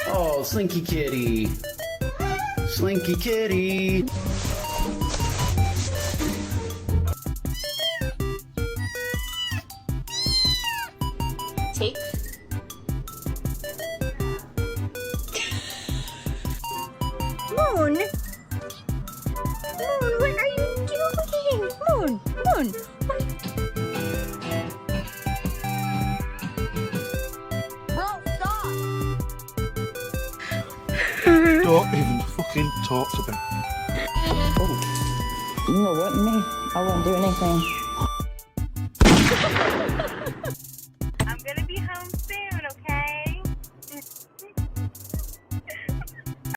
Oh, Slinky Kitty. Slinky Kitty. Take. Moon? Moon, what are you doing? Moon, Moon, what? Bro, stop! Don't even fucking talk to me. You know what, me? I won't do anything.